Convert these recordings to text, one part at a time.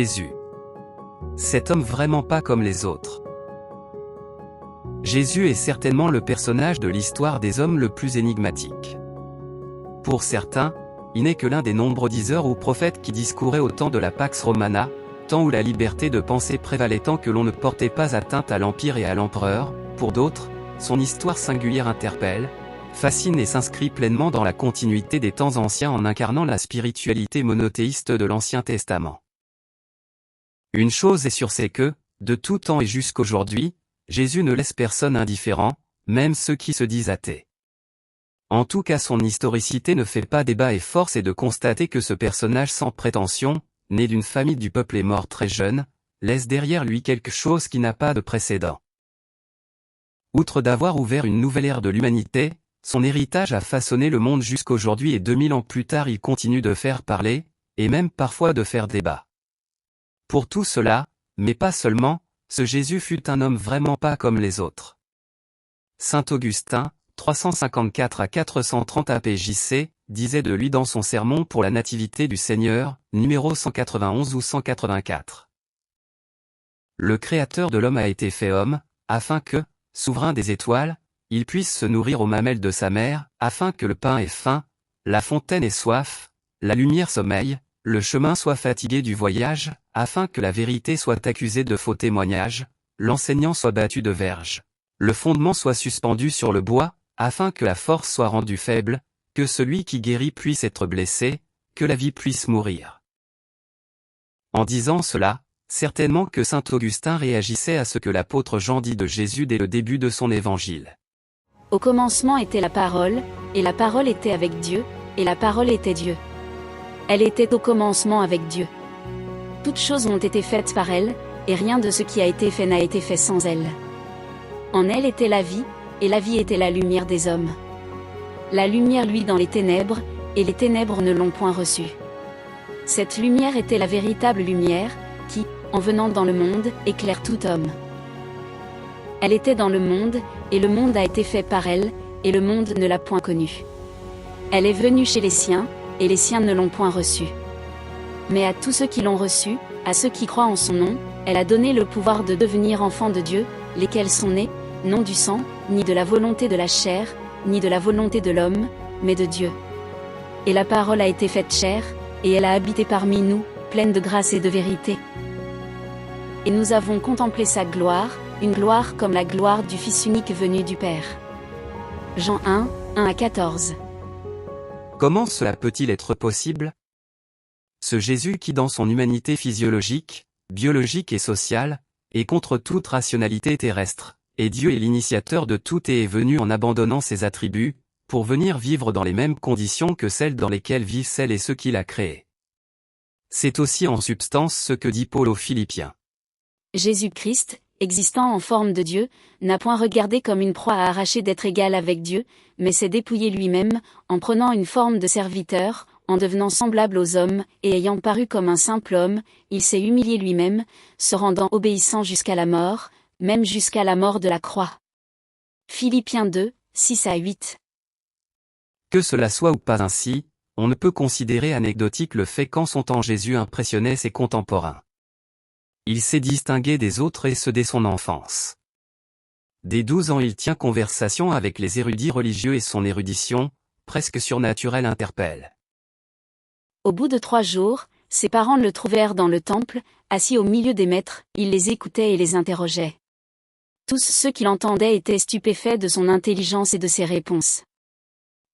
Jésus. Cet homme vraiment pas comme les autres. Jésus est certainement le personnage de l'histoire des hommes le plus énigmatique. Pour certains, il n'est que l'un des nombreux diseurs ou prophètes qui discouraient au temps de la Pax Romana, temps où la liberté de penser prévalait tant que l'on ne portait pas atteinte à l'Empire et à l'Empereur. Pour d'autres, son histoire singulière interpelle, fascine et s'inscrit pleinement dans la continuité des temps anciens en incarnant la spiritualité monothéiste de l'Ancien Testament. Une chose est sûre, c'est que, de tout temps et jusqu'aujourd'hui, Jésus ne laisse personne indifférent, même ceux qui se disent athées. En tout cas, son historicité ne fait pas débat et force est de constater que ce personnage sans prétention, né d'une famille du peuple et mort très jeune, laisse derrière lui quelque chose qui n'a pas de précédent. Outre d'avoir ouvert une nouvelle ère de l'humanité, son héritage a façonné le monde jusqu'aujourd'hui et 2000 ans plus tard il continue de faire parler, et même parfois de faire débat. Pour tout cela, mais pas seulement, ce Jésus fut un homme vraiment pas comme les autres. Saint Augustin, 354 à 430 APJC, disait de lui dans son sermon pour la Nativité du Seigneur, numéro 191 ou 184. Le Créateur de l'homme a été fait homme, afin que, souverain des étoiles, il puisse se nourrir aux mamelles de sa mère, afin que le pain ait faim, la fontaine ait soif, la lumière sommeille, le chemin soit fatigué du voyage, afin que la vérité soit accusée de faux témoignages, l'enseignant soit battu de verge, le fondement soit suspendu sur le bois, afin que la force soit rendue faible, que celui qui guérit puisse être blessé, que la vie puisse mourir. En disant cela, certainement que saint Augustin réagissait à ce que l'apôtre Jean dit de Jésus dès le début de son évangile. Au commencement était la parole, et la parole était avec Dieu, et la parole était Dieu. Elle était au commencement avec Dieu. Toutes choses ont été faites par elle, et rien de ce qui a été fait n'a été fait sans elle. En elle était la vie, et la vie était la lumière des hommes. La lumière luit dans les ténèbres, et les ténèbres ne l'ont point reçue. Cette lumière était la véritable lumière, qui, en venant dans le monde, éclaire tout homme. Elle était dans le monde, et le monde a été fait par elle, et le monde ne l'a point connue. Elle est venue chez les siens, et les siens ne l'ont point reçue. Mais à tous ceux qui l'ont reçue, à ceux qui croient en son nom, elle a donné le pouvoir de devenir enfants de Dieu, lesquels sont nés, non du sang, ni de la volonté de la chair, ni de la volonté de l'homme, mais de Dieu. Et la parole a été faite chair, et elle a habité parmi nous, pleine de grâce et de vérité. Et nous avons contemplé sa gloire, une gloire comme la gloire du Fils unique venu du Père. Jean 1, 1 à 14. Comment cela peut-il être possible? Ce Jésus qui dans son humanité physiologique, biologique et sociale, est contre toute rationalité terrestre, et Dieu est l'initiateur de tout et est venu en abandonnant ses attributs, pour venir vivre dans les mêmes conditions que celles dans lesquelles vivent celles et ceux qu'il a créés. C'est aussi en substance ce que dit Paul aux Philippiens. Jésus-Christ, existant en forme de Dieu, n'a point regardé comme une proie à arracher d'être égal avec Dieu, mais s'est dépouillé lui-même, en prenant une forme de serviteur, en devenant semblable aux hommes, et ayant paru comme un simple homme, il s'est humilié lui-même, se rendant obéissant jusqu'à la mort, même jusqu'à la mort de la croix. Philippiens 2, 6 à 8. Que cela soit ou pas ainsi, on ne peut considérer anecdotique le fait qu'en son temps Jésus impressionnait ses contemporains. Il s'est distingué des autres et ce dès son enfance. Dès 12 ans il tient conversation avec les érudits religieux et son érudition, presque surnaturelle interpelle. Au bout de 3 jours, ses parents le trouvèrent dans le temple, assis au milieu des maîtres, il les écoutait et les interrogeait. Tous ceux qui l'entendaient étaient stupéfaits de son intelligence et de ses réponses.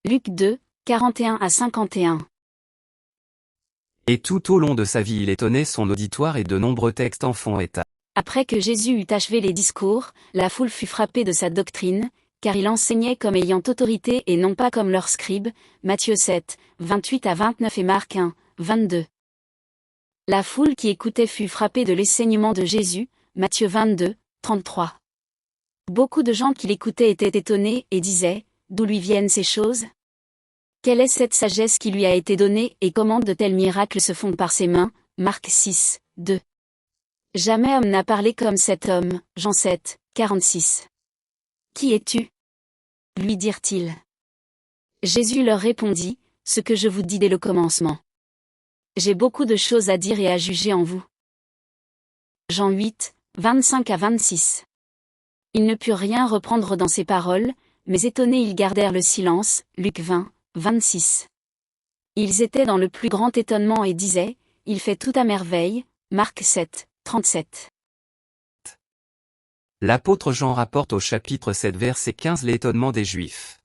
Luc 2, 41 à 51. Et tout au long de sa vie il étonnait son auditoire et de nombreux textes en font état. Après que Jésus eut achevé les discours, la foule fut frappée de sa doctrine, car il enseignait comme ayant autorité et non pas comme leurs scribes, Matthieu 7, 28 à 29 et Marc 1, 22. La foule qui écoutait fut frappée de l'enseignement de Jésus, Matthieu 22, 33. Beaucoup de gens qui l'écoutaient étaient étonnés et disaient, d'où lui viennent ces choses? Quelle est cette sagesse qui lui a été donnée et comment de tels miracles se font par ses mains? Marc 6, 2. Jamais homme n'a parlé comme cet homme, Jean 7, 46. Qui es-tu? Lui dirent-ils. Jésus leur répondit, ce que je vous dis dès le commencement. J'ai beaucoup de choses à dire et à juger en vous. Jean 8, 25 à 26. Ils ne purent rien reprendre dans ces paroles, mais étonnés ils gardèrent le silence. Luc 20, 26. Ils étaient dans le plus grand étonnement et disaient, il fait tout à merveille. Marc 7, 37. L'apôtre Jean rapporte au chapitre 7 verset 15 l'étonnement des Juifs.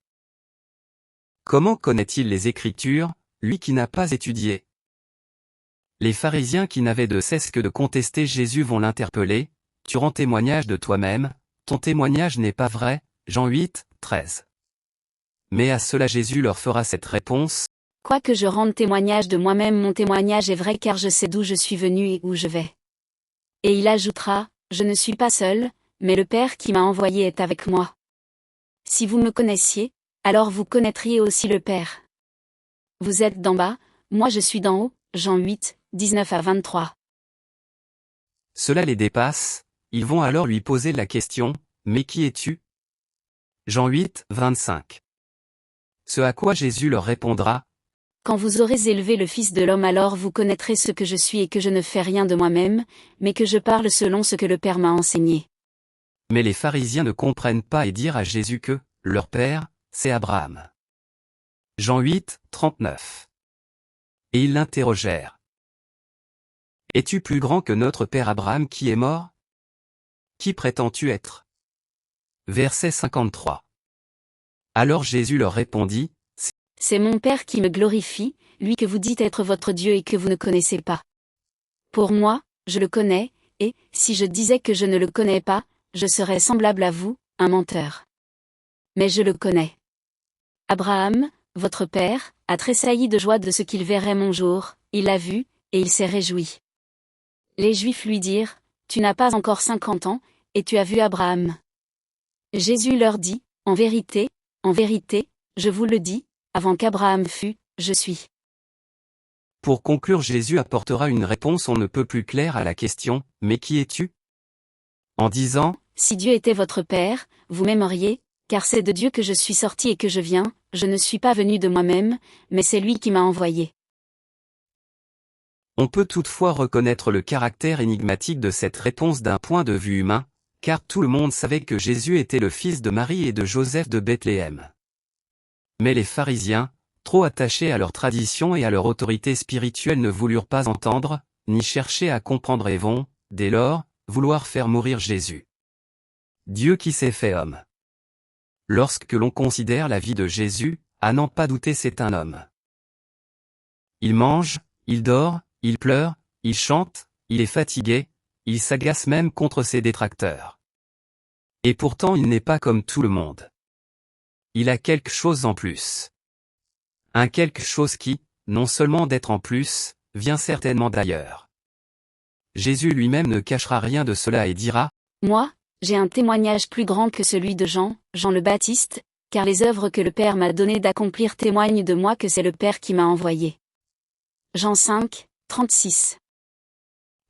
Comment connaît-il les Écritures, lui qui n'a pas étudié? Les pharisiens qui n'avaient de cesse que de contester Jésus vont l'interpeller, tu rends témoignage de toi-même, ton témoignage n'est pas vrai, Jean 8, 13. Mais à cela Jésus leur fera cette réponse. Quoique je rende témoignage de moi-même, mon témoignage est vrai car je sais d'où je suis venu et où je vais. Et il ajoutera, je ne suis pas seul, mais le Père qui m'a envoyé est avec moi. Si vous me connaissiez, alors vous connaîtriez aussi le Père. Vous êtes d'en bas, moi je suis d'en haut, Jean 8, 19 à 23. Cela les dépasse, ils vont alors lui poser la question, mais qui es-tu? Jean 8, 25. Ce à quoi Jésus leur répondra. Quand vous aurez élevé le Fils de l'homme alors vous connaîtrez ce que je suis et que je ne fais rien de moi-même, mais que je parle selon ce que le Père m'a enseigné. Mais les pharisiens ne comprennent pas et dirent à Jésus que, leur père, c'est Abraham. Jean 8, 39. Et ils l'interrogèrent. Es-tu plus grand que notre père Abraham qui est mort? Qui prétends-tu être? Verset 53. Alors Jésus leur répondit, c'est mon Père qui me glorifie, lui que vous dites être votre Dieu et que vous ne connaissez pas. Pour moi, je le connais, et, si je disais que je ne le connais pas, je serais semblable à vous, un menteur. Mais je le connais. Abraham, votre père, a tressailli de joie de ce qu'il verrait mon jour, il l'a vu, et il s'est réjoui. Les Juifs lui dirent, tu n'as pas encore 50 ans, et tu as vu Abraham. Jésus leur dit, en vérité, je vous le dis, avant qu'Abraham fût, je suis. Pour conclure, Jésus apportera une réponse on ne peut plus claire à la question, mais qui es-tu? En disant, si Dieu était votre Père, vous m'aimeriez, car c'est de Dieu que je suis sorti et que je viens, je ne suis pas venu de moi-même, mais c'est lui qui m'a envoyé. On peut toutefois reconnaître le caractère énigmatique de cette réponse d'un point de vue humain, car tout le monde savait que Jésus était le fils de Marie et de Joseph de Bethléem. Mais les pharisiens, trop attachés à leur tradition et à leur autorité spirituelle ne voulurent pas entendre, ni chercher à comprendre et vont, dès lors, vouloir faire mourir Jésus. Dieu qui s'est fait homme. Lorsque l'on considère la vie de Jésus, à n'en pas douter c'est un homme. Il mange, il dort, il pleure, il chante, il est fatigué, il s'agace même contre ses détracteurs. Et pourtant il n'est pas comme tout le monde. Il a quelque chose en plus. Un quelque chose qui, non seulement d'être en plus, vient certainement d'ailleurs. Jésus lui-même ne cachera rien de cela et dira, moi, j'ai un témoignage plus grand que celui de Jean, Jean le Baptiste, car les œuvres que le Père m'a donné d'accomplir témoignent de moi que c'est le Père qui m'a envoyé. Jean 5, 36.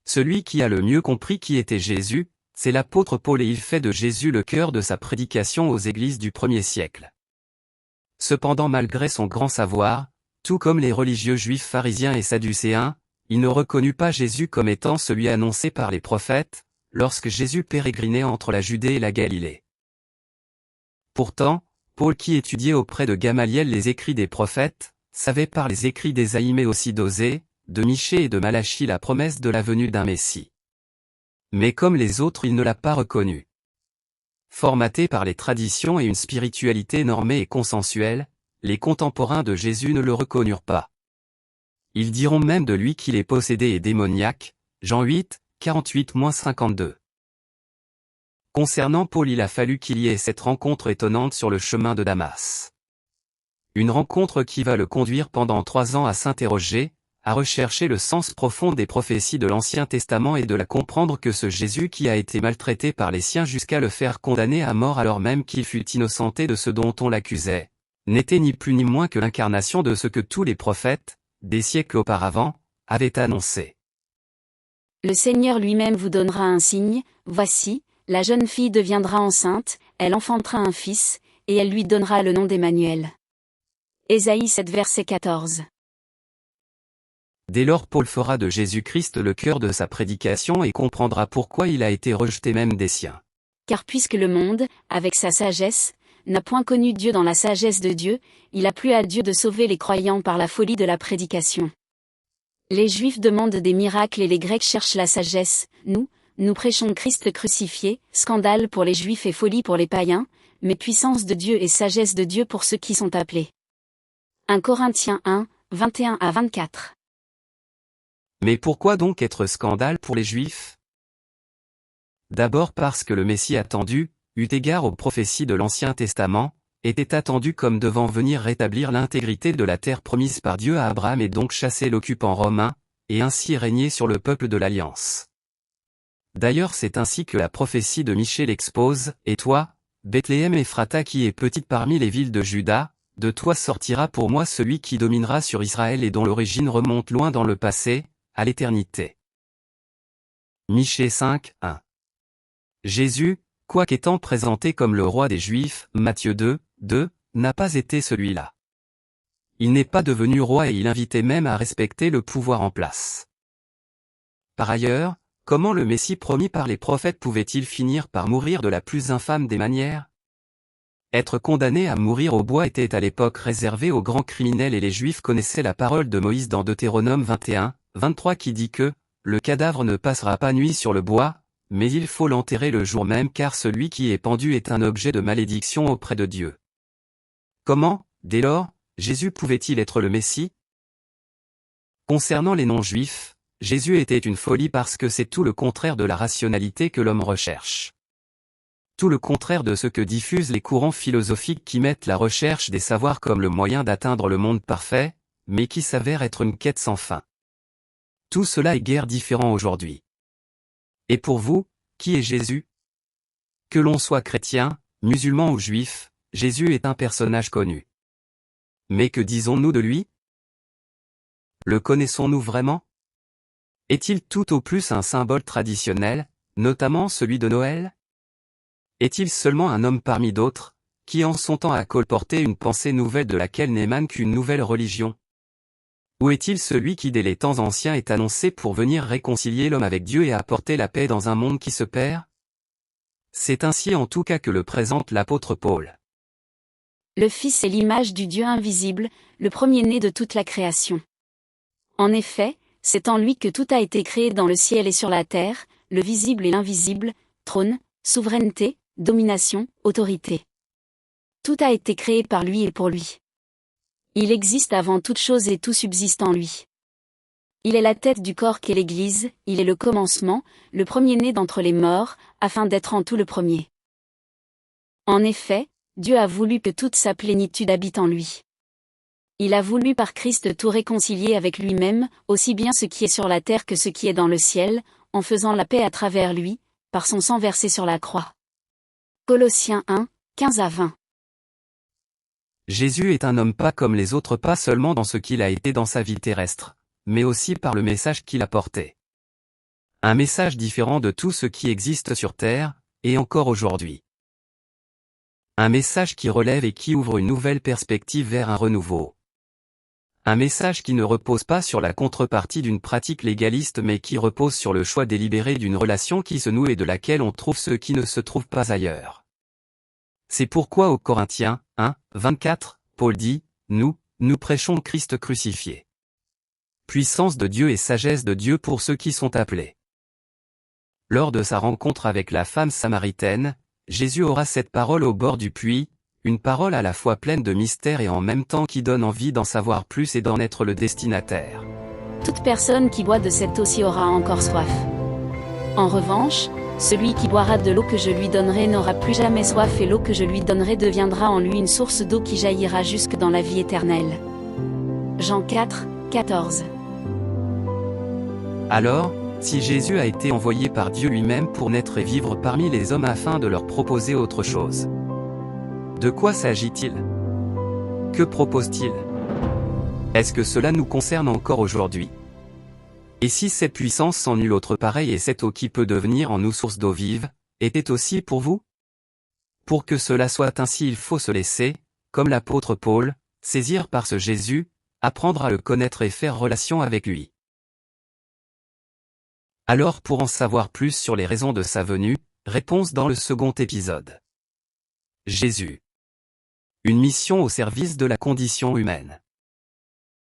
Celui qui a le mieux compris qui était Jésus, c'est l'apôtre Paul et il fait de Jésus le cœur de sa prédication aux églises du 1er siècle. Cependant malgré son grand savoir, tout comme les religieux juifs pharisiens et sadducéens, il ne reconnut pas Jésus comme étant celui annoncé par les prophètes, lorsque Jésus pérégrinait entre la Judée et la Galilée. Pourtant, Paul qui étudiait auprès de Gamaliel les écrits des prophètes, savait par les écrits d'Ésaïe mais aussi d'Osée, de Michée et de Malachie la promesse de la venue d'un Messie. Mais comme les autres il ne l'a pas reconnu. Formaté par les traditions et une spiritualité normée et consensuelle, les contemporains de Jésus ne le reconnurent pas. Ils diront même de lui qu'il est possédé et démoniaque, Jean 8, 48-52. Concernant Paul il a fallu qu'il y ait cette rencontre étonnante sur le chemin de Damas. Une rencontre qui va le conduire pendant 3 ans à s'interroger, à rechercher le sens profond des prophéties de l'Ancien Testament et de la comprendre que ce Jésus qui a été maltraité par les siens jusqu'à le faire condamner à mort alors même qu'il fut innocenté de ce dont on l'accusait, n'était ni plus ni moins que l'incarnation de ce que tous les prophètes, des siècles auparavant, avaient annoncé. Le Seigneur lui-même vous donnera un signe, voici, la jeune fille deviendra enceinte, elle enfantera un fils, et elle lui donnera le nom d'Emmanuel. Ésaïe 7 verset 14. Dès lors Paul fera de Jésus-Christ le cœur de sa prédication et comprendra pourquoi il a été rejeté même des siens. Car puisque le monde, avec sa sagesse, n'a point connu Dieu dans la sagesse de Dieu, il a plu à Dieu de sauver les croyants par la folie de la prédication. Les Juifs demandent des miracles et les Grecs cherchent la sagesse. Nous prêchons Christ crucifié, scandale pour les Juifs et folie pour les païens, mais puissance de Dieu et sagesse de Dieu pour ceux qui sont appelés. 1 Corinthiens 1, 21-24. Mais pourquoi donc être scandale pour les Juifs? D'abord parce que le Messie attendu, eu égard aux prophéties de l'Ancien Testament, était attendu comme devant venir rétablir l'intégrité de la terre promise par Dieu à Abraham et donc chasser l'occupant romain, et ainsi régner sur le peuple de l'Alliance. D'ailleurs c'est ainsi que la prophétie de Michée l'expose, « Et toi, Bethléem Ephrata qui est petite parmi les villes de Juda, de toi sortira pour moi celui qui dominera sur Israël et dont l'origine remonte loin dans le passé, à l'éternité. » Michée 5, 1. Jésus, quoiqu'étant présenté comme le roi des Juifs, Matthieu 2, 2, n'a pas été celui-là. Il n'est pas devenu roi et il invitait même à respecter le pouvoir en place. Par ailleurs, comment le Messie promis par les prophètes pouvait-il finir par mourir de la plus infâme des manières? Être condamné à mourir au bois était à l'époque réservé aux grands criminels et les Juifs connaissaient la parole de Moïse dans Deutéronome 21, 23 qui dit que « Le cadavre ne passera pas nuit sur le bois, mais il faut l'enterrer le jour même car celui qui est pendu est un objet de malédiction auprès de Dieu. » Comment, dès lors, Jésus pouvait-il être le Messie? Concernant les non-juifs, Jésus était une folie parce que c'est tout le contraire de la rationalité que l'homme recherche. Tout le contraire de ce que diffusent les courants philosophiques qui mettent la recherche des savoirs comme le moyen d'atteindre le monde parfait, mais qui s'avère être une quête sans fin. Tout cela est guère différent aujourd'hui. Et pour vous, qui est Jésus? Que l'on soit chrétien, musulman ou juif, Jésus est un personnage connu. Mais que disons-nous de lui? Le connaissons-nous vraiment? Est-il tout au plus un symbole traditionnel, notamment celui de Noël? Est-il seulement un homme parmi d'autres, qui en son temps a colporté une pensée nouvelle de laquelle n'émane qu'une nouvelle religion? Ou est-il celui qui dès les temps anciens est annoncé pour venir réconcilier l'homme avec Dieu et apporter la paix dans un monde qui se perd? C'est ainsi en tout cas que le présente l'apôtre Paul. Le Fils est l'image du Dieu invisible, le premier-né de toute la création. En effet, c'est en lui que tout a été créé dans le ciel et sur la terre, le visible et l'invisible, trône, souveraineté, domination, autorité. Tout a été créé par lui et pour lui. Il existe avant toute chose et tout subsiste en lui. Il est la tête du corps qu'est l'Église, il est le commencement, le premier-né d'entre les morts, afin d'être en tout le premier. En effet, Dieu a voulu que toute sa plénitude habite en lui. Il a voulu par Christ tout réconcilier avec lui-même, aussi bien ce qui est sur la terre que ce qui est dans le ciel, en faisant la paix à travers lui, par son sang versé sur la croix. Colossiens 1, 15-20. Jésus est un homme pas comme les autres, pas seulement dans ce qu'il a été dans sa vie terrestre, mais aussi par le message qu'il a porté. Un message différent de tout ce qui existe sur terre, et encore aujourd'hui. Un message qui relève et qui ouvre une nouvelle perspective vers un renouveau. Un message qui ne repose pas sur la contrepartie d'une pratique légaliste mais qui repose sur le choix délibéré d'une relation qui se noue et de laquelle on trouve ce qui ne se trouve pas ailleurs. C'est pourquoi aux Corinthiens 1, 24, Paul dit, « Nous prêchons Christ crucifié. » Puissance de Dieu et sagesse de Dieu pour ceux qui sont appelés. Lors de sa rencontre avec la femme samaritaine, Jésus aura cette parole au bord du puits, une parole à la fois pleine de mystère et en même temps qui donne envie d'en savoir plus et d'en être le destinataire. Toute personne qui boit de cette eau-ci aura encore soif. En revanche, celui qui boira de l'eau que je lui donnerai n'aura plus jamais soif et l'eau que je lui donnerai deviendra en lui une source d'eau qui jaillira jusque dans la vie éternelle. Jean 4, 14. Alors, si Jésus a été envoyé par Dieu lui-même pour naître et vivre parmi les hommes afin de leur proposer autre chose, de quoi s'agit-il? Que propose-t-il? Est-ce que cela nous concerne encore aujourd'hui? Et si cette puissance sans nul autre pareil et cette eau qui peut devenir en nous source d'eau vive, était aussi pour vous? Pour que cela soit ainsi il faut se laisser, comme l'apôtre Paul, saisir par ce Jésus, apprendre à le connaître et faire relation avec lui. Alors pour en savoir plus sur les raisons de sa venue, réponse dans le second épisode. Jésus. Une mission au service de la condition humaine.